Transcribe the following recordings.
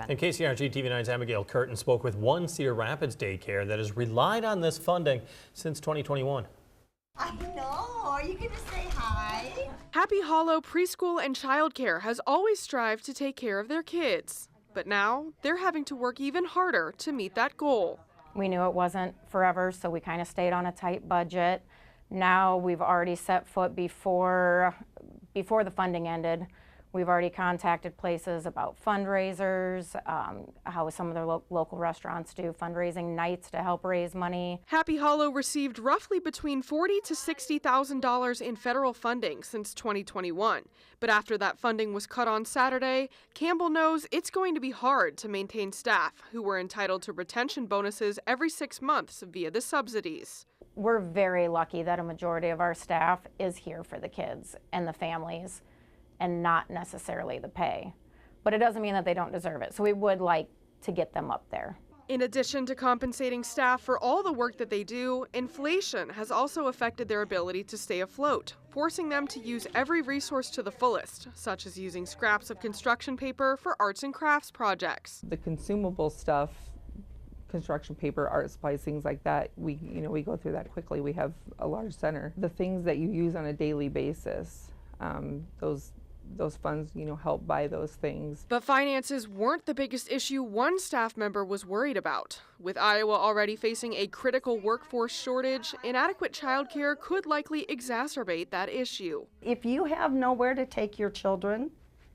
happen. And KCRG-TV9's Abigail Curtin spoke with one Cedar Rapids daycare that has relied on this funding since 2021. I know. Are you going to say hi? Happy Hollow Preschool and Childcare has always strived to take care of their kids. But now they're having to work even harder to meet that goal. We knew it wasn't forever, so we kind of stayed on a tight budget. Now we've already set foot before the funding ended. We've already contacted places about fundraisers, how some of their local restaurants do fundraising nights to help raise money. Happy Hollow received roughly between $40,000 to $60,000 in federal funding since 2021. But after that funding was cut on Saturday, Campbell knows it's going to be hard to maintain staff who were entitled to retention bonuses every 6 months via the subsidies. We're very lucky that a majority of our staff is here for the kids and the families, and not necessarily the pay. But it doesn't mean that they don't deserve it. So we would like to get them up there. In addition to compensating staff for all the work that they do, inflation has also affected their ability to stay afloat, forcing them to use every resource to the fullest, such as using scraps of construction paper for arts and crafts projects. The consumable stuff, construction paper, art supplies, things like that, we go through that quickly. We have a large center. The things that you use on a daily basis, those funds, help buy those things. But finances weren't the biggest issue one staff member was worried about. With Iowa already facing a critical workforce shortage, inadequate childcare could likely exacerbate that issue. If you have nowhere to take your children,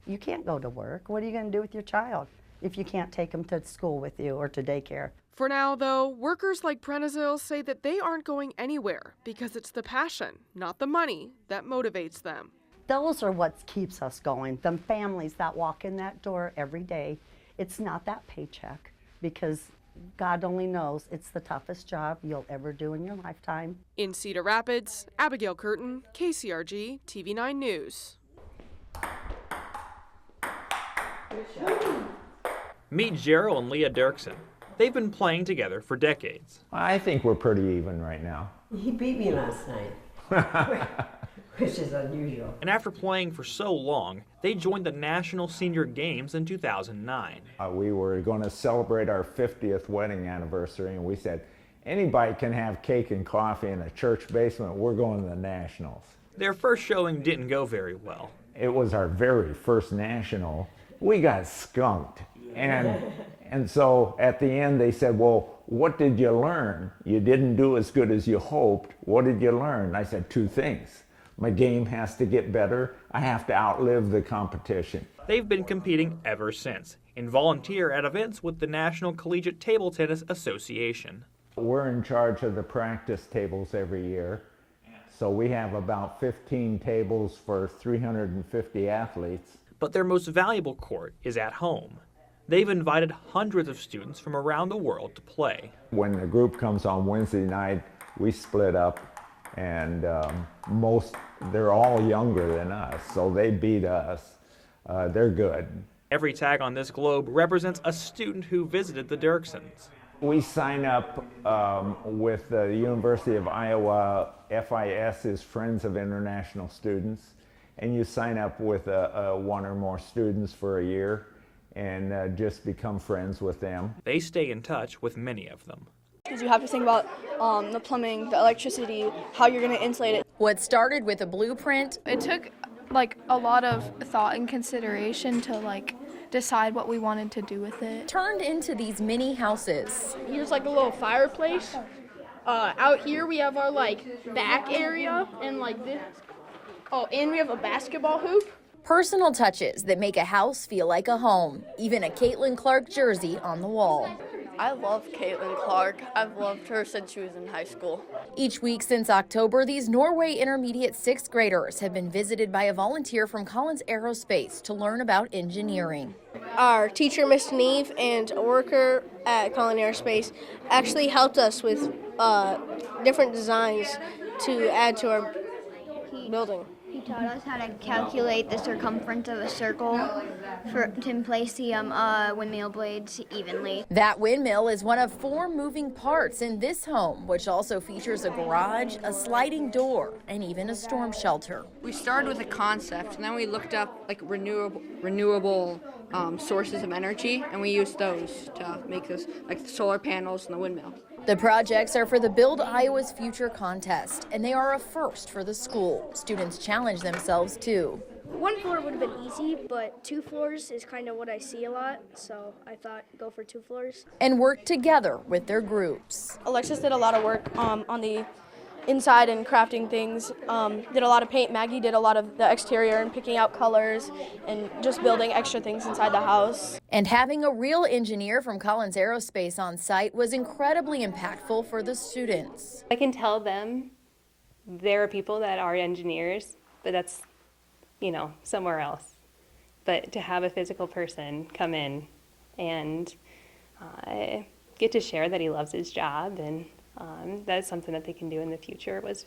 you can't go to work. What are you going to do with your child if you can't take them to school with you or to daycare? For now, though, workers like Prenazil say that they aren't going anywhere because it's the passion, not the money, that motivates them. Those are what keeps us going. The families that walk in that door every day, it's not that paycheck, because God only knows it's the toughest job you'll ever do in your lifetime. In Cedar Rapids, Abigail Curtin, KCRG-TV9 News. Meet Gerald and Leah Dirksen. They've been playing together for decades. I think we're pretty even right now. He beat me last night. Which is unusual. And after playing for so long, they joined the National Senior Games in 2009. We were going to celebrate our 50th wedding anniversary, and we said, anybody can have cake and coffee in a church basement. We're going to the Nationals. Their first showing didn't go very well. It was our very first national. We got skunked. And so at the end they said, well, what did you learn? You didn't do as good as you hoped. What did you learn? I said, 2 things. My game has to get better. I have to outlive the competition. They've been competing ever since and volunteer at events with the National Collegiate Table Tennis Association. We're in charge of the practice tables every year. So we have about 15 tables for 350 athletes. But their most valuable court is at home. They've invited hundreds of students from around the world to play. When the group comes on Wednesday night, we split up, and they're all younger than us, so they beat us. They're good. Every tag on this globe represents a student who visited the Dirksens. We sign up with the University of Iowa. FIS is Friends of International Students, and you sign up with 1 or more students for a year and just become friends with them. They stay in touch with many of them. Because you have to think about the plumbing, the electricity, how you're going to insulate it. What started with a blueprint, it took a lot of thought and consideration to decide what we wanted to do with it. Turned into these mini houses. Here's a little fireplace. Out here we have our back area and this. Oh, and we have a basketball hoop. Personal touches that make a house feel like a home. Even a Caitlin Clark jersey on the wall. I love Caitlin Clark. I've loved her since she was in high school. Each week since October, these Norway Intermediate 6th graders have been visited by a volunteer from Collins Aerospace to learn about engineering. Our teacher, Miss Neve, and a worker at Collins Aerospace actually helped us with different designs to add to our building. He taught us how to calculate the circumference of a circle to place the windmill blades evenly. That windmill is one of 4 moving parts in this home, which also features a garage, a sliding door, and even a storm shelter. We started with a concept, and then we looked up like renewable sources of energy, and we used those to make this, like the solar panels and the windmill. The projects are for the Build Iowa's Future contest, and they are a first for the school. Students challenge themselves too. 1 floor would have been easy, but 2 floors is kind of what I see a lot, so I thought go for 2 floors. And work together with their groups. Alexis did a lot of work on the inside and crafting things, did a lot of paint. Maggie did a lot of the exterior and picking out colors and just building extra things inside the house. And having a real engineer from Collins Aerospace on site was incredibly impactful for the students. I can tell them there are people that are engineers, but that's, somewhere else. But to have a physical person come in and get to share that he loves his job, and that's something that they can do in the future, was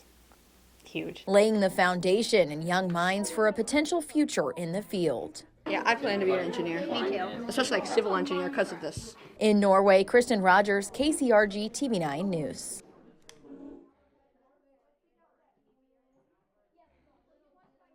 huge. Laying the foundation in young minds for a potential future in the field. Yeah, I plan to be an engineer. Me too. Especially like civil engineer because of this. In Norway, Kristen Rogers, KCRG-TV9 News.